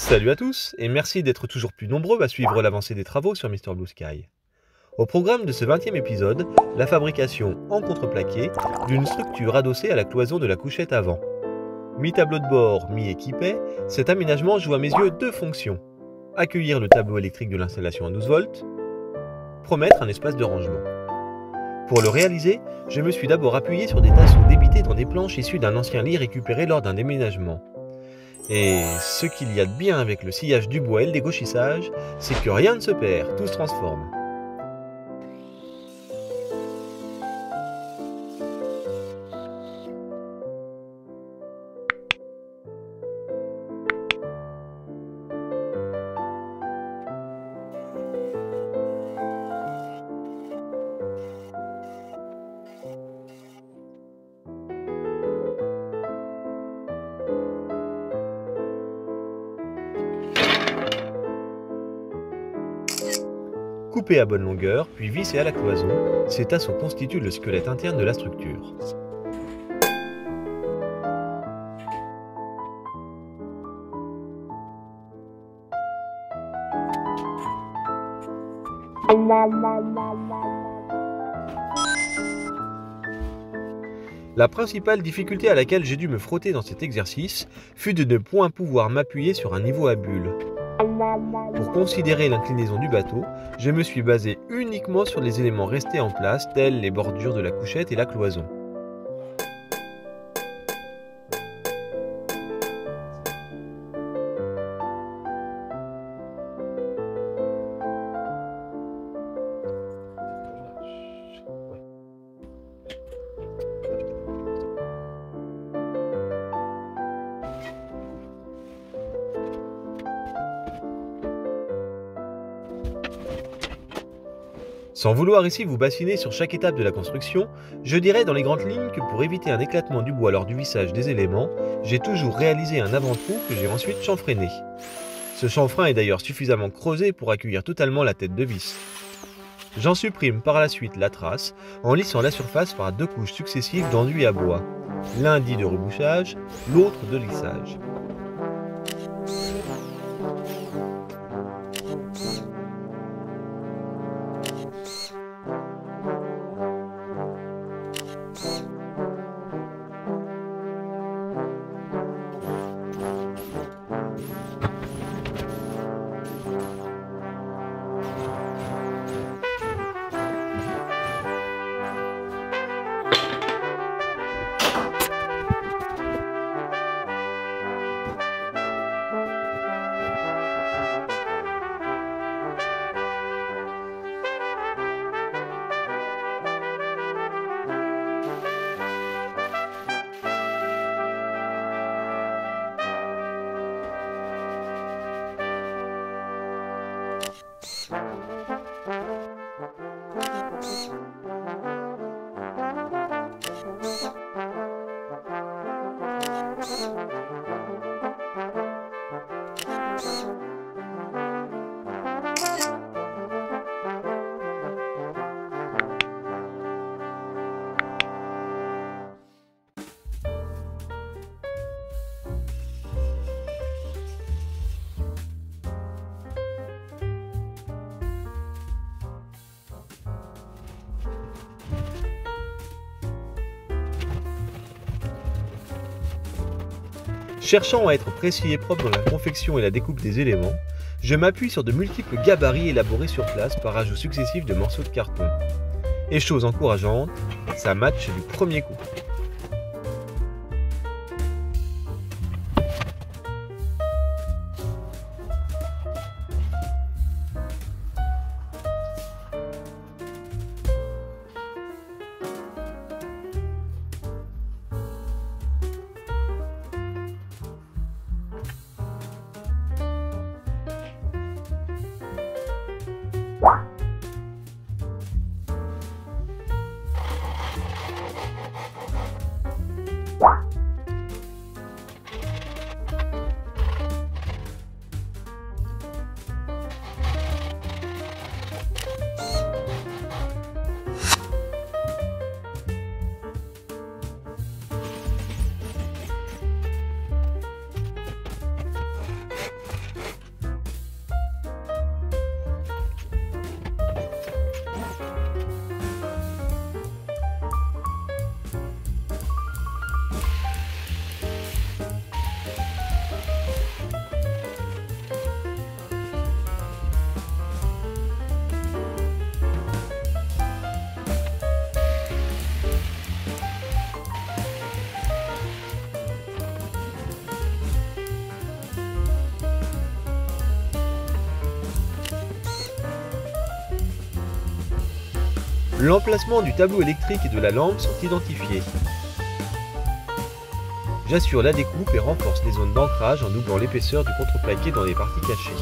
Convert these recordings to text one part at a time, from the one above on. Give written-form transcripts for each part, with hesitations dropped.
Salut à tous et merci d'être toujours plus nombreux à suivre l'avancée des travaux sur Mister Blue Sky. Au programme de ce 20e épisode, la fabrication en contreplaqué d'une structure adossée à la cloison de la couchette avant. Mi-tableau de bord, mi-équipé, cet aménagement joue à mes yeux deux fonctions. Accueillir le tableau électrique de l'installation à 12 volts, promettre un espace de rangement. Pour le réaliser, je me suis d'abord appuyé sur des tasseaux débités dans des planches issues d'un ancien lit récupéré lors d'un déménagement. Et ce qu'il y a de bien avec le sillage du bois et le dégauchissage, c'est que rien ne se perd, tout se transforme. Coupé à bonne longueur, puis vissé à la cloison, ces tasseaux constituent le squelette interne de la structure. La principale difficulté à laquelle j'ai dû me frotter dans cet exercice fut de ne point pouvoir m'appuyer sur un niveau à bulles. Pour considérer l'inclinaison du bateau, je me suis basé uniquement sur les éléments restés en place, tels les bordures de la couchette et la cloison. Sans vouloir ici vous bassiner sur chaque étape de la construction, je dirais dans les grandes lignes que pour éviter un éclatement du bois lors du vissage des éléments, j'ai toujours réalisé un avant-trou que j'ai ensuite chanfreiné. Ce chanfrein est d'ailleurs suffisamment creusé pour accueillir totalement la tête de vis. J'en supprime par la suite la trace en lissant la surface par deux couches successives d'enduit à bois, l'un dit de rebouchage, l'autre de lissage. Cherchant à être précis et propre dans la confection et la découpe des éléments, je m'appuie sur de multiples gabarits élaborés sur place par ajout successif de morceaux de carton. Et chose encourageante, ça match du premier coup. L'emplacement du tableau électrique et de la lampe sont identifiés. J'assure la découpe et renforce les zones d'ancrage en doublant l'épaisseur du contreplaqué dans les parties cachées.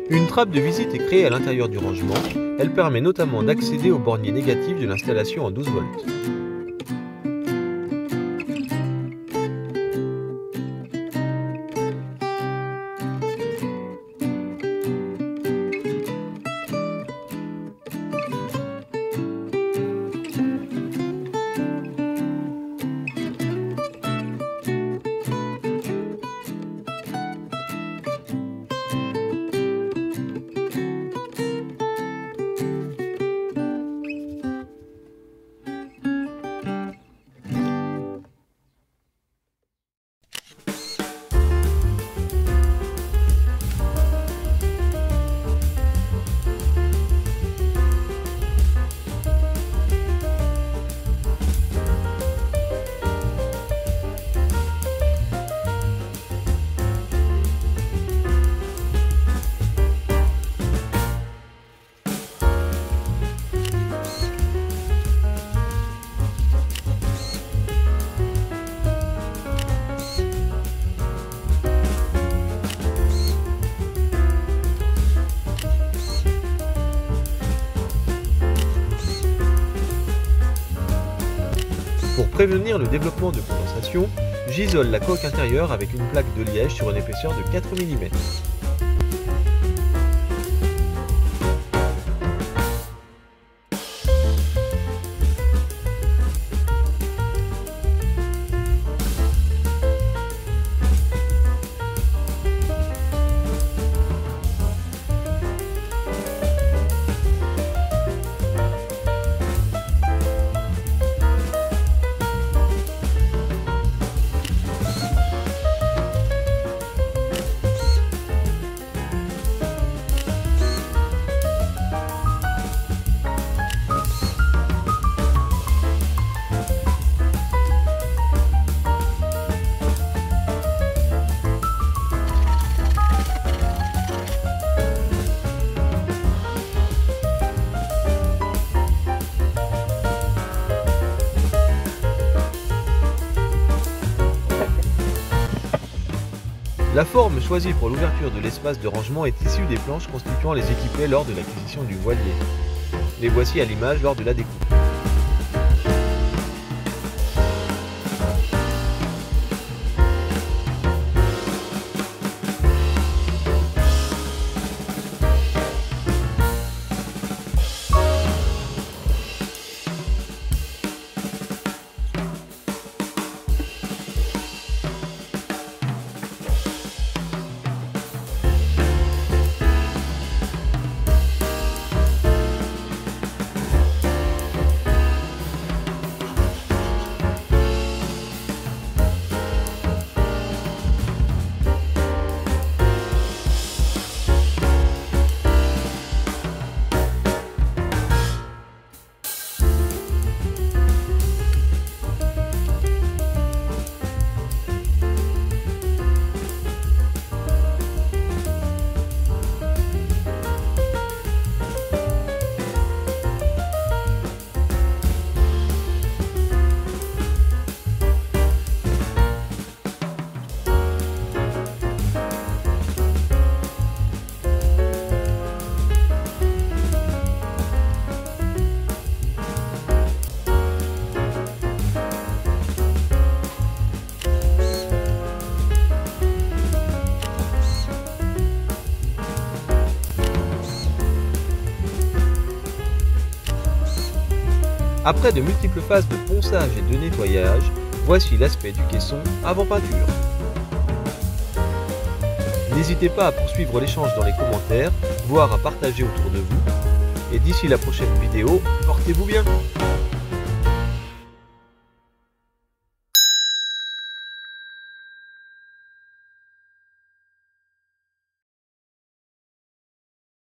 Une trappe de visite est créée à l'intérieur du rangement. Elle permet notamment d'accéder au bornier négatif de l'installation en 12 volts. Pour prévenir le développement de condensation, j'isole la coque intérieure avec une plaque de liège sur une épaisseur de 4 mm. La forme choisie pour l'ouverture de l'espace de rangement est issue des planches constituant les équipements lors de l'acquisition du voilier. Les voici à l'image lors de la découpe. Après de multiples phases de ponçage et de nettoyage, voici l'aspect du caisson avant peinture. N'hésitez pas à poursuivre l'échange dans les commentaires, voire à partager autour de vous. Et d'ici la prochaine vidéo, portez-vous bien!